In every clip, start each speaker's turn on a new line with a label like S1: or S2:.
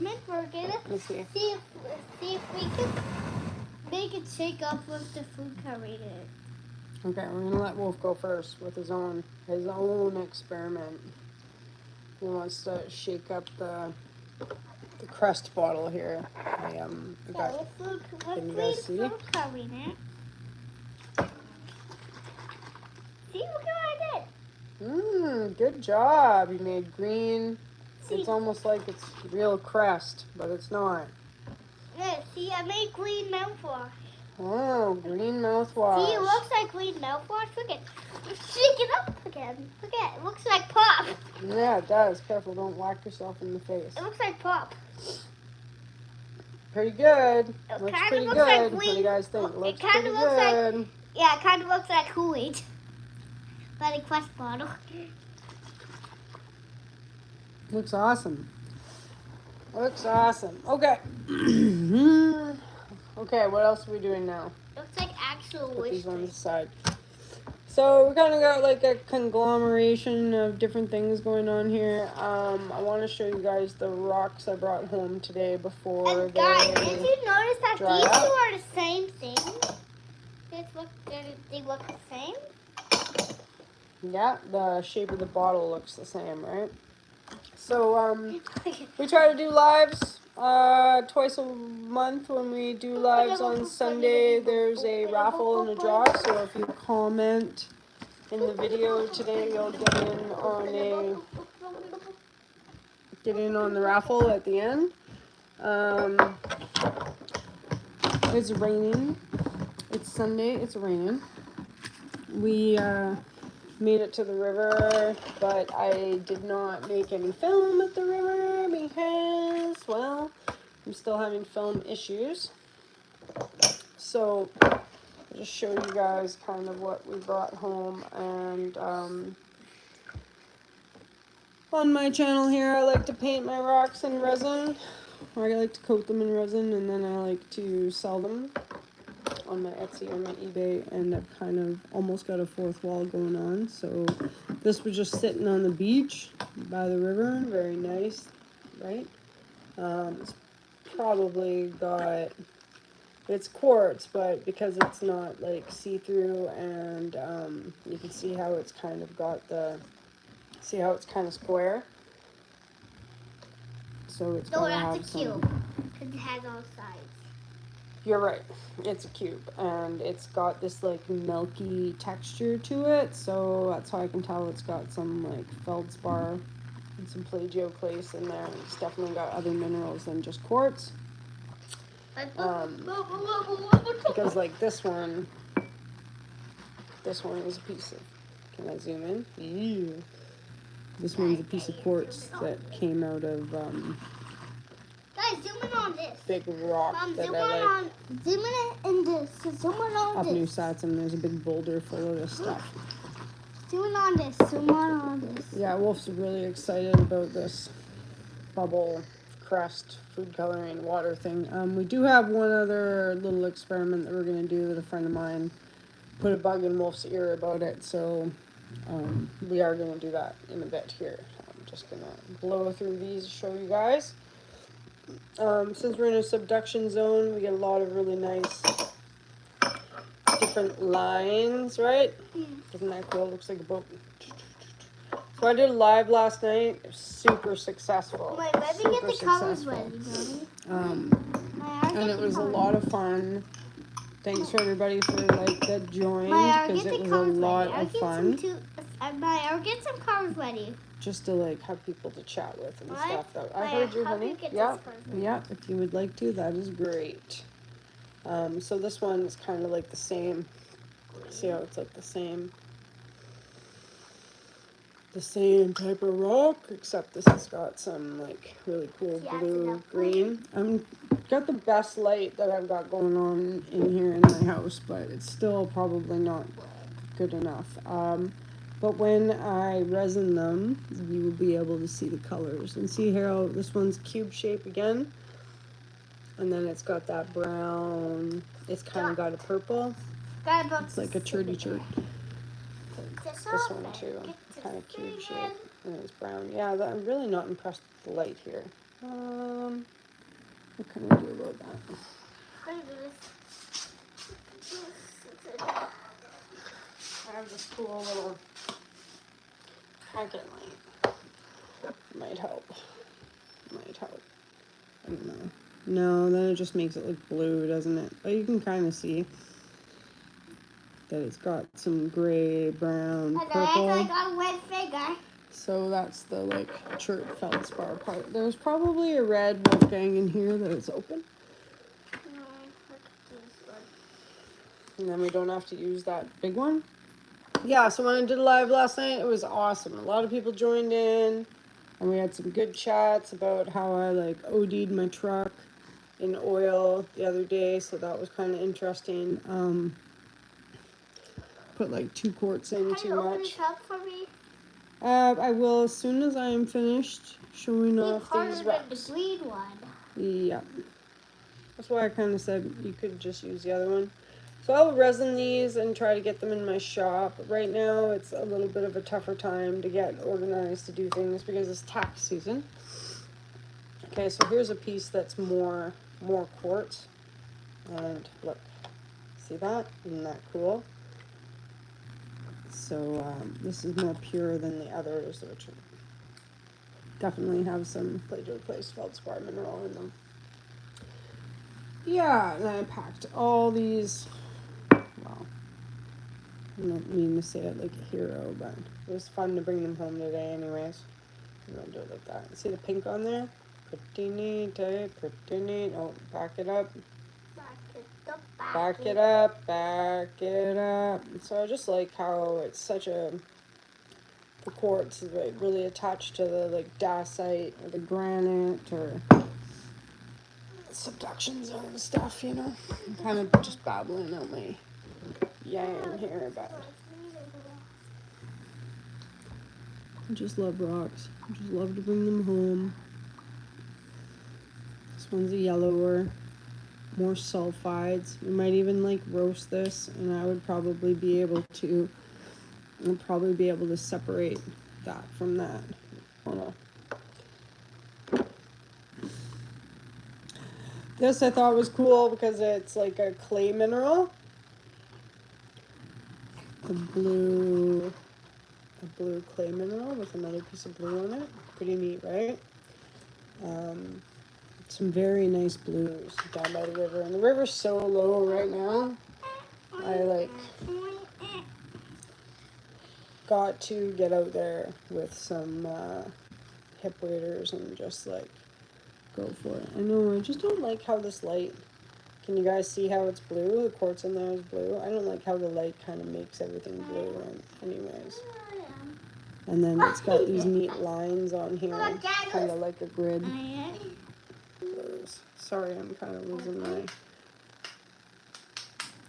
S1: experiment. We're gonna see if we can make it shake up with the food coloring in it.
S2: Okay, we're gonna let Wolf go first with his own experiment. He wants to shake up the crest bottle here. Can you guys see?
S1: Food coloring in it. See, look at what I did.
S2: Good job. You made green.
S1: See,
S2: it's almost like it's real crest, but it's not.
S1: Yeah, see, I made green mouthwash.
S2: Oh, green mouthwash.
S1: See, it looks like green mouthwash. Look at it. Shake it up again. Look at it. It looks like pop.
S2: Yeah, it does. Careful, don't whack yourself in the face.
S1: It looks like pop.
S2: Pretty good.
S1: It
S2: Looks
S1: kind
S2: pretty
S1: of looks
S2: good.
S1: like green.
S2: What do you guys think?
S1: It
S2: Looks
S1: kind
S2: pretty
S1: of looks
S2: good.
S1: like, yeah, it kind of looks like Kool-Aid. Like a quest bottle.
S2: Looks awesome. Looks awesome. Okay. Okay, what else are we doing now?
S1: Looks like actual
S2: Put these on the
S1: oysters.
S2: side. So we kind of got like a conglomeration of different things going on here. I want to show you guys the rocks I brought home today before
S1: And guys, did you notice that
S2: dry
S1: these
S2: out.
S1: two are the same thing? They look the same?
S2: Yeah, the shape of the bottle looks the same, right? So we try to do lives twice a month. When we do lives on Sunday, there's a raffle and a draw. So if you comment in the video today, you'll get in on the raffle at the end. It's raining. It's Sunday. It's raining. We made it to the river, but I did not make any film at the river because, well, I'm still having film issues. So I'll just show you guys kind of what we brought home. And on my channel here, I like to paint my rocks in resin, or I like to coat them in resin, and then I like to sell them on my Etsy or my eBay, and I've kind of almost got a fourth wall going on. So this was just sitting on the beach by the river, very nice, right? It's probably got, it's quartz, but because it's not like see-through, and you can see how it's kind of got the, see how it's kind of square. So it's
S1: No,
S2: gonna
S1: that's
S2: have
S1: a
S2: some,
S1: cube, because it has all sides.
S2: You're right. It's a cube, and it's got this like milky texture to it, so that's how I can tell it's got some like feldspar and some plagioclase in there. It's definitely got other minerals than just quartz. Because like this one is a piece of, can I zoom in? Ew. This one's a piece of quartz that came out of
S1: Guys, zoom in on this.
S2: big rock that
S1: Zoom
S2: I like.
S1: Zoom in this. Zoom in on
S2: Up
S1: this.
S2: New Satsum, there's a big boulder full of this stuff.
S1: Zoom in on this. Zoom in on this.
S2: Yeah, Wolf's really excited about this bubble crest food coloring water thing. We do have one other little experiment that we're going to do with a friend of mine. Put a bug in Wolf's ear about it, so we are going to do that in a bit here. I'm just going to blow through these to show you guys. Since we're in a subduction zone, we get a lot of really nice different lines, right? Isn't that cool? It looks like a boat. So I did a live last night. It was super successful.
S1: Wait, let me get the colors ready, Mommy.
S2: And it was a lot of fun. Thanks for everybody for like that joined, because it was a lot of fun.
S1: I'll get some colors ready.
S2: Just to like have people to chat with and
S1: What?
S2: stuff. I heard you, honey. Yeah,
S1: Yeah.
S2: yeah. If you would like to, that is great. So this one is kind of like the same. See how it's like the same type of rock, except this has got some like really cool blue, green. Got the best light that I've got going on in here in my house, but it's still probably not good enough. But when I resin them, you will be able to see the colors. And see how this one's cube shape again. And then it's got that brown, it's kind of got a purple. It's like a churdy churt. This one too, kind of cube shape. And it's brown. Yeah, I'm really not impressed with the light here. What can I do about that? I have this cool little packet light. Might help. Might help. I don't know. No, then it just makes it look blue, doesn't it? But you can kind of see that it's got some gray, brown, purple.
S1: I got a red figure.
S2: So that's the like chert feldspar part. There's probably a red Wolfgang in here that is open.
S1: No, look at this one.
S2: And then we don't have to use that big one. Yeah, so when I did live last night, it was awesome. A lot of people joined in, and we had some good chats about how I like OD'd my truck in oil the other day, so that was kind of interesting. Put like 2 quarts in too much.
S1: Open this up for me?
S2: I will as soon as I am finished showing off these wraps.
S1: The green one.
S2: Yeah. That's why I kind of said you could just use the other one. So I'll resin these and try to get them in my shop. Right now it's a little bit of a tougher time to get organized to do things because it's tax season. Okay, so here's a piece that's more quartz. And look, see that? Isn't that cool? So this is more pure than the others, which definitely have some plate-to-place feldspar mineral in them. Yeah, and I packed all these. Well, I don't mean to say it like a hero, but it was fun to bring them home today anyways. I'm gonna do it like that. See the pink on there? Pretty neat, eh? Pretty neat. Oh, back it up. Back it up, back it up. So I just like how it's such a, the quartz is like really attached to the like dacite or the granite or subduction zone stuff, you know. I'm kind of just babbling out my yang here, but I just love rocks. I just love to bring them home. This one's a yellower. More sulfides. We might even like roast this, and I would probably be able to separate that from that. Oh no. This I thought was cool because it's like a clay mineral. A blue clay mineral with another piece of blue on it. Pretty neat, right? Some very nice blues down by the river, and the river's so low right now. I like got to get out there with some hip waders and just like go for it. I know, I just don't like how this light, can you guys see how it's blue? The quartz in there is blue. I don't like how the light kind of makes everything blue anyways. And then it's got these neat lines on here, kind of like a grid. Sorry, I'm kind of losing my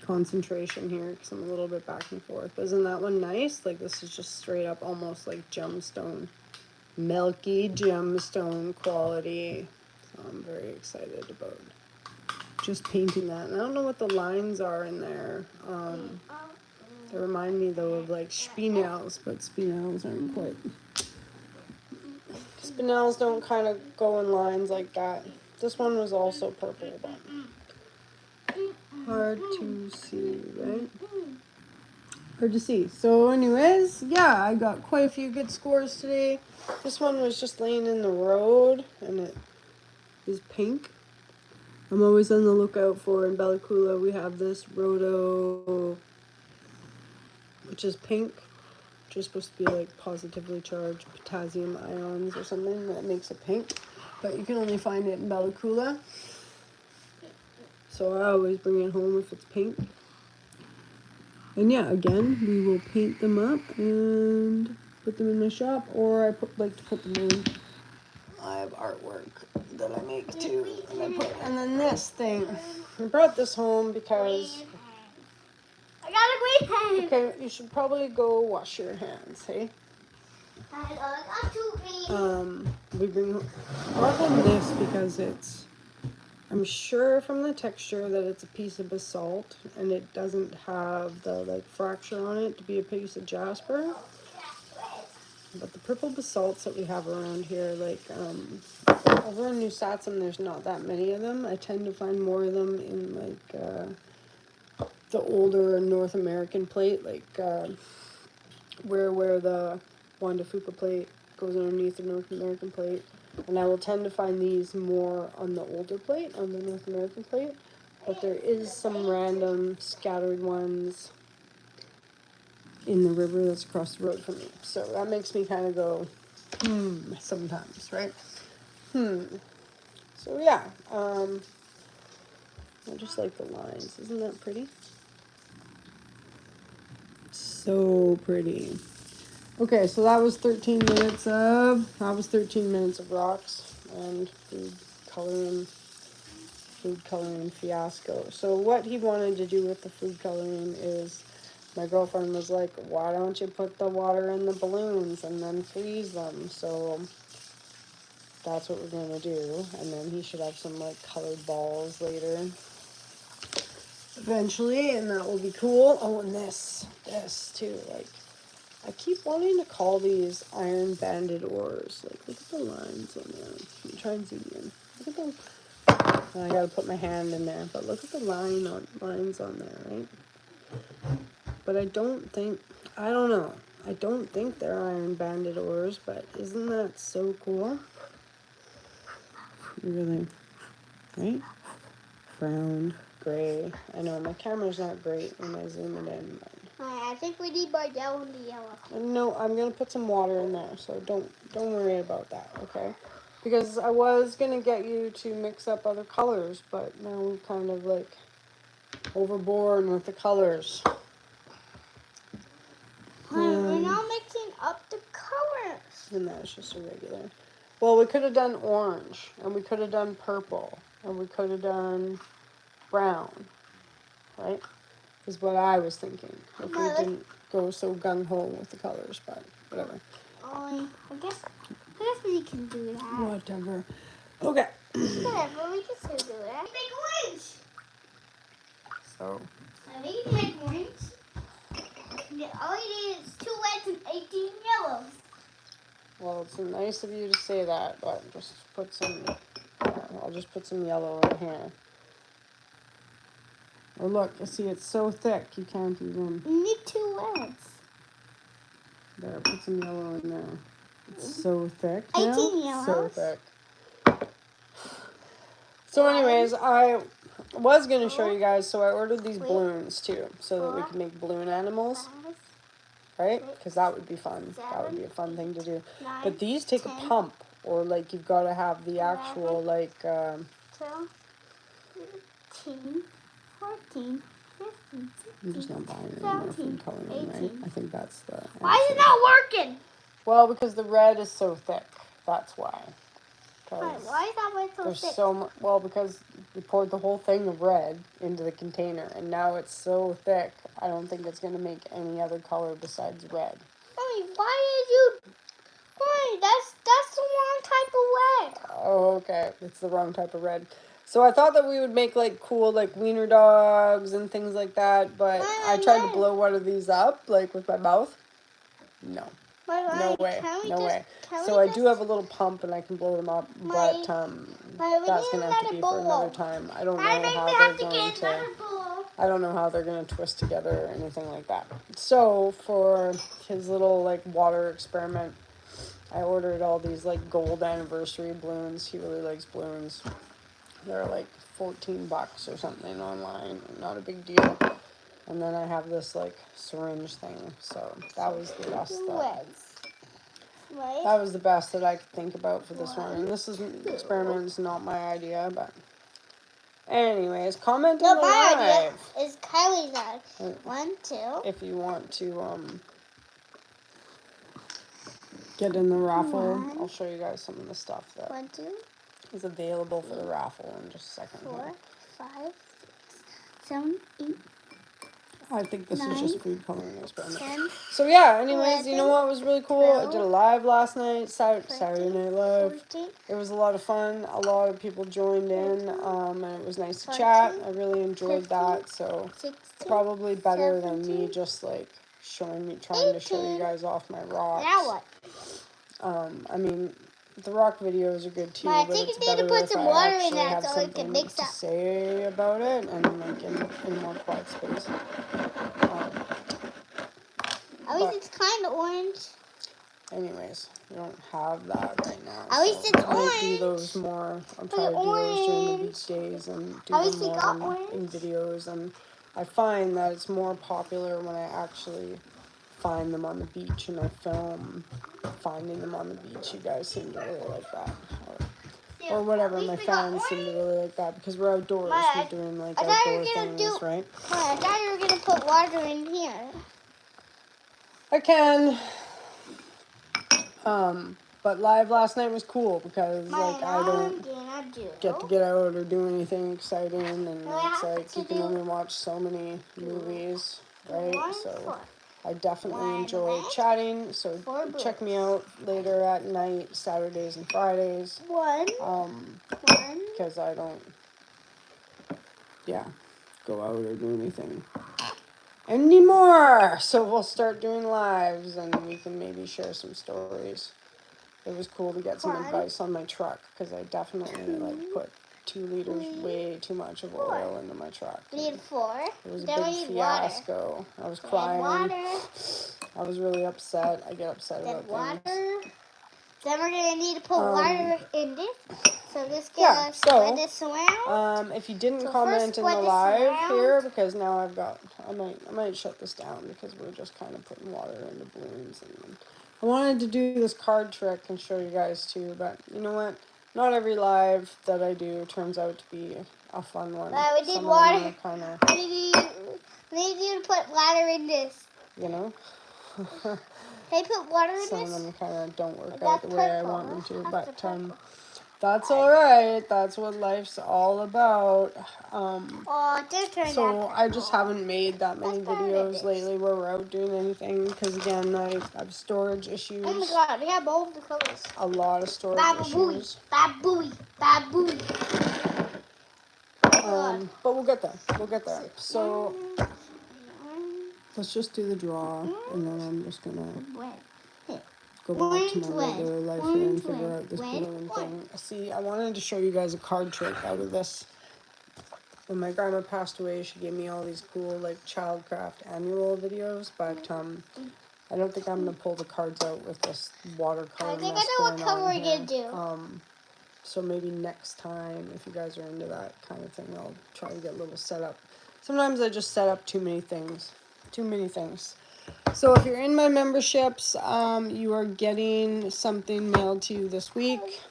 S2: concentration here because I'm a little bit back and forth. But isn't that one nice? Like this is just straight up almost like gemstone. Milky gemstone quality. So I'm very excited about just painting that. And I don't know what the lines are in there. They remind me though of like spinels, but spinels aren't quite. Spinels don't kind of go in lines like that. This one was also purple, but hard to see, right? Hard to see. So anyways, yeah, I got quite a few good scores today. This one was just laying in the road, and it is pink. I'm always on the lookout for, in Bellacoola, we have this Rhodo, which is pink, which is supposed to be like positively charged potassium ions or something that makes it pink. But you can only find it in Bellacoola. So I always bring it home if it's pink. And yeah, again, we will paint them up and put them in my shop, or I like to put them in. I have artwork that I make too. And then this thing. I brought this home because
S1: I got a green pen.
S2: okay, you should probably go wash your hands, hey?
S1: I got 2 green.
S2: We brought home this because it's, I'm sure from the texture that it's a piece of basalt and it doesn't have the like fracture on it to be a piece of jasper. But the purple basalts that we have around here, like over in New Satsum, there's not that many of them. I tend to find more of them in like the older North American plate, like where the Juan de Fuca plate goes underneath the North American plate. And I will tend to find these more on the older plate, on the North American plate. But there is some random scattered ones in the river that's across the road from me. So that makes me kind of go, sometimes, right? So yeah, I just like the lines. Isn't that pretty? So pretty. Okay, so that was 13 minutes of rocks and food coloring fiasco. So what he wanted to do with the food coloring is, my girlfriend was like, why don't you put the water in the balloons and then freeze them? So that's what we're going to do. And then he should have some like colored balls later eventually, and that will be cool. Oh, and this too, like, I keep wanting to call these iron banded ores. Like, look at the lines on there. Let me try and zoom in. Look at them. I gotta put my hand in there, but look at the lines on there, right? But I don't think they're iron banded ores, but isn't that so cool? Really, right? Brown, gray. I know my camera's not great when I zoom it in, but
S1: I think we need more yellow in the yellow.
S2: no, I'm gonna put some water in there, so don't worry about that, okay? Because I was gonna get you to mix up other colors, but now we're kind of like overboard with the colors.
S1: We're not mixing up the colors.
S2: And that's just a regular. Well, we could have done orange, and we could have done purple, and we could have done brown, right? Is what I was thinking. If we didn't go so gung-ho with the colors, but whatever.
S1: I guess we can do that.
S2: Whatever. Okay.
S1: Whatever, we can still do that. Make orange!
S2: So.
S1: We can make orange. All you need is 2 reds and 18 yellows.
S2: Well, it's nice of you to say that, but just put some, I'll just put some yellow in here. Oh, look, you see, it's so thick, you can't even.
S1: You need 2 reds.
S2: There, put some yellow in there. It's so thick
S1: 18
S2: now.
S1: yellows.
S2: So thick. So anyways, I was going to show you guys, so I ordered these balloons too, so that we can make balloon animals. Right? Because that would be fun. That would be a fun thing to do. But these take a pump, or like you've got to have the actual like. 12, 13, 14, 15, 16. I'm just not buying any more food coloring, right? I think that's the.
S1: Why is it not working?
S2: Well, because the red is so thick. That's why.
S1: Why is that red so
S2: there's
S1: thick?
S2: so much. Well, because we poured the whole thing of red into the container, and now it's so thick. I don't think it's gonna make any other color besides red.
S1: Mommy, why? That's the wrong type of red.
S2: Oh, okay. It's the wrong type of red. So I thought that we would make like cool like wiener dogs and things like that, but I tried to blow one of these up like with my mouth. No. No way. No way. So I do have a little pump and I can blow them up, but that's gonna have to be for another time. I don't know how they're going to. I don't know how they're gonna twist together or anything like that. So for his little like water experiment, I ordered all these like gold anniversary balloons. He really likes balloons. They're like $14 or something online. Not a big deal. And then I have this like syringe thing. So that was the best. That was the best that I could think about for this one. And this experiment's not my idea, but anyways, comment in the live.
S1: It's Kylie's idea. 1, 2.
S2: If you want to get in the raffle, I'll show you guys some of the stuff that
S1: 1, 2
S2: is available for the raffle in just a second.
S1: 4, 5, 6, 7, 8.
S2: I think this is just food coloring experiment.
S1: 10,
S2: so yeah, anyways,
S1: 11,
S2: you know what was really cool?
S1: 12,
S2: I did a live last night, Saturday Night Live.
S1: 14,
S2: It was a lot of fun. A lot of people joined in, and it was nice to chat. I really enjoyed that. So
S1: 16,
S2: probably better than me
S1: 17,
S2: just like trying to show you guys off my rocks.
S1: Now what?
S2: I mean, the rock videos are good too,
S1: I
S2: but
S1: think
S2: it's
S1: you need to
S2: better
S1: put
S2: if
S1: some
S2: I
S1: water in
S2: actually
S1: that
S2: have
S1: so it can
S2: something
S1: mix
S2: to
S1: up.
S2: say about it, and like in more quiet space.
S1: At least it's kind of orange.
S2: Anyways, we don't have that right now.
S1: At least it's
S2: I might do
S1: orange.
S2: those more. I'll try to do those during the weekdays and do
S1: At
S2: them
S1: least we
S2: more
S1: got
S2: in
S1: orange.
S2: videos. And I find that it's more popular when I actually find them on the beach and I film finding them on the beach. You guys seem to really like that. Or whatever, my fans seem to really like that because we're outdoors. We're doing like outdoor things, right?
S1: I thought you were going to put water in here.
S2: I can. But live last night was cool because like I don't get to get out or do anything exciting, and it's like you can only watch so many movies, right? So I definitely enjoy chatting. So check me out later at night, Saturdays and Fridays. Because I don't, go out or do anything anymore. So we'll start doing lives, and we can maybe share some stories. It was cool to get some advice on my truck because I definitely like put 2 liters way too much of oil into my truck.
S1: Need 4.
S2: It was a big fiasco. I was crying. I was really upset. I get upset about things.
S1: Then we're gonna need to put water in this. So just gonna spread this around.
S2: If you didn't comment in the live here, because now I might shut this down because we're just kind of putting water in the balloons. And I wanted to do this card trick and show you guys too, but you know what? Not every live that I do turns out to be a fun one.
S1: We need water. We need you to put water in this.
S2: You know?
S1: They put water in
S2: Some
S1: this?
S2: of them kind of don't work out the way I want them to, but that's all right. That's what life's all about. So I just haven't made that many videos lately where we're out doing anything because again I have storage issues.
S1: Oh my god, we have all the colors.
S2: A lot of storage issues.
S1: Babooey.
S2: But we'll get there. So let's just do the draw, and then I'm just gonna go back to my regular life here and figure out this balloon thing. See, I wanted to show you guys a card trick out of this. When my grandma passed away, she gave me all these cool like childcraft annual videos, but I don't think I'm gonna pull the cards out with this watercolor.
S1: I think I know what color we're gonna do.
S2: So maybe next time, if you guys are into that kind of thing, I'll try to get a little setup. Sometimes I just set up too many things. So if you're in my memberships, you are getting something mailed to you this week.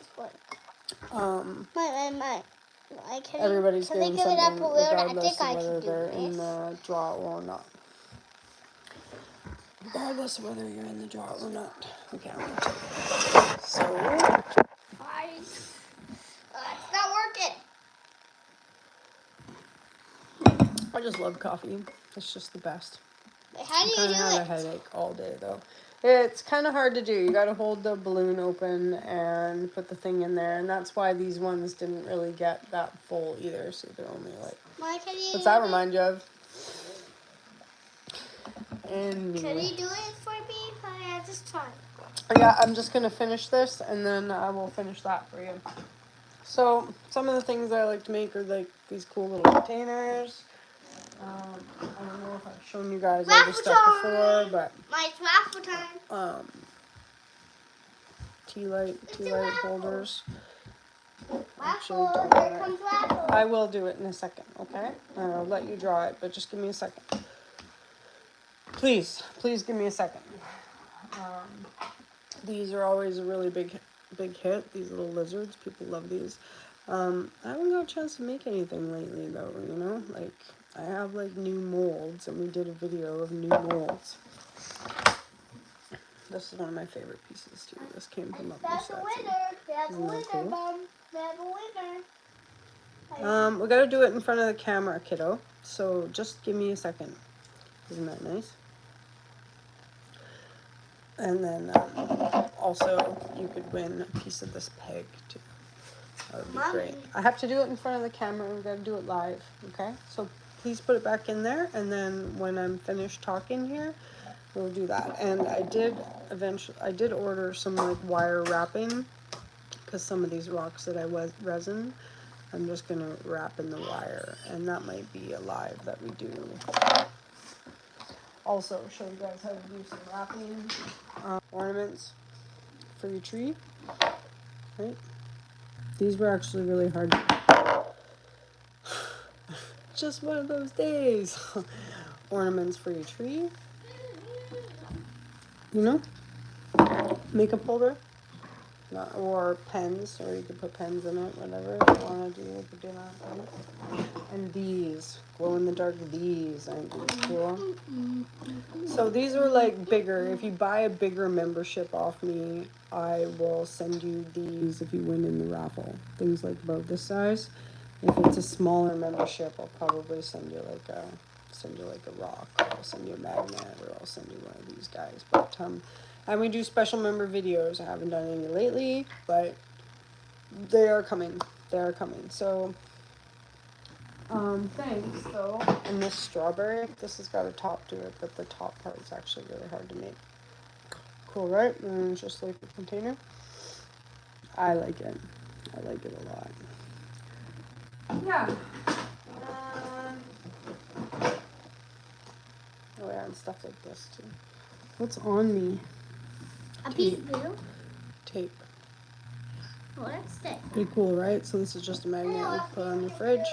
S2: Everybody's getting something regardless of whether they're in the draw or not. Regardless of whether you're in the draw or not. Okay, I'm gonna take it. So
S1: it's not working.
S2: I just love coffee. It's just the best.
S1: How do you do it?
S2: I had a headache all day though. It's kind of hard to do. You got to hold the balloon open and put the thing in there, and that's why these ones didn't really get that full either. So they're only like. What's that remind you of? Anyway.
S1: Can you do it for me? I just try.
S2: Yeah, I'm just gonna finish this, and then I will finish that for you. So some of the things I like to make are like these cool little containers. I don't know if I've shown you guys all this stuff before, but
S1: it's raffle time.
S2: tea light holders.
S1: Raffle,
S2: I will do it in a second, okay? I'll let you draw it, but just give me a second. Please give me a second. These are always a really big hit. These little lizards, people love these. I haven't got a chance to make anything lately though, you know, like. I have like new molds, and we did a video of new molds. This is one of my favorite pieces too. This came from up this side. Isn't that cool? We gotta do it in front of the camera, kiddo. So just give me a second. Isn't that nice? And then also you could win a piece of this peg too. That would be great. I have to do it in front of the camera. We gotta do it live. Okay, so. Please put it back in there, and then when I'm finished talking here, we'll do that. And I did order some like wire wrapping, because some of these rocks that I resin, I'm just gonna wrap in the wire, and that might be a live that we do. Also show you guys how to do some wrapping ornaments for your tree, right? These were actually really hard. Just one of those days. Ornaments for your tree, you know, makeup holder, or pens, or you could put pens in it, whatever you want to do, you could do that. And these, glow in the dark, these, aren't these cool? So these are like bigger. If you buy a bigger membership off me, I will send you these if you win in the raffle. Things like about this size. If it's a smaller membership, I'll probably send you like a rock, or I'll send you a magnet, or I'll send you one of these guys. But and we do special member videos. I haven't done any lately, but they are coming. They are coming. So thanks though. And this strawberry, this has got a top to it, but the top part is actually really hard to make. Cool, right? And it's just like a container. I like it. I like it a lot. Yeah. Oh yeah, and stuff like this too. What's on me?
S1: A piece of glue?
S2: Tape.
S1: Oh, that's thick.
S2: Pretty cool, right? So this is just a magnet you put on your fridge.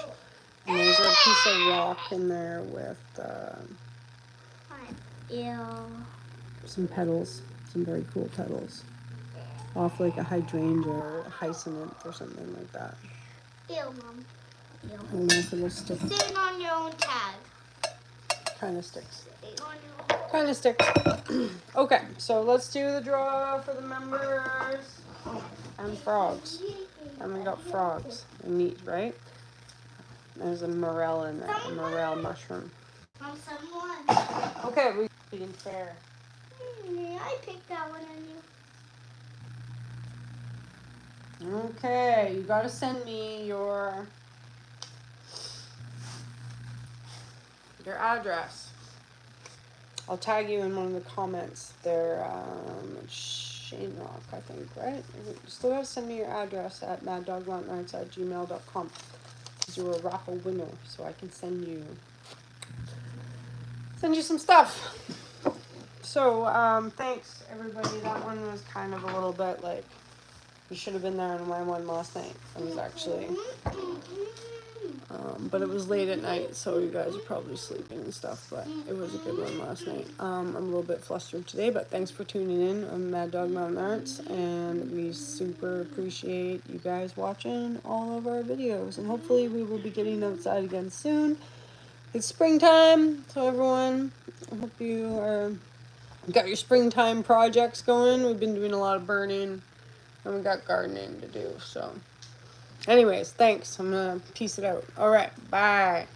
S2: And there's a piece of rock in there with some petals. Some very cool petals. Off like a hydrangea or a hyacinth or something like that.
S1: Ew, Mom. Ew.
S2: I don't know if it'll stick.
S1: Sit on your own tag.
S2: Kind of sticks.
S1: Sit on your own.
S2: Kind of sticks. Okay, so let's do the draw for the members. Oh, and frogs. And we got frogs. They're neat, right? There's a morel in there, a morel mushroom.
S1: Mom, someone.
S2: Okay, we're being fair.
S1: I picked that one on you.
S2: Okay, you gotta send me your address. I'll tag you in one of the comments. They're Shane Rock, I think, right? You still gotta send me your address at maddogmountainarts@gmail.com. Because you're a raffle winner, so I can send you some stuff. So thanks everybody. That one was kind of a little bit like, you should have been there on my one last night. It was actually but it was late at night, so you guys are probably sleeping and stuff, but it was a good one last night. I'm a little bit flustered today, but thanks for tuning in. I'm Maddogmountainarts, and we super appreciate you guys watching all of our videos, and hopefully we will be getting outside again soon. It's springtime, so everyone, I hope you got your springtime projects going. We've been doing a lot of burning, and we got gardening to do, so anyways, thanks. I'm gonna peace it out. All right, bye.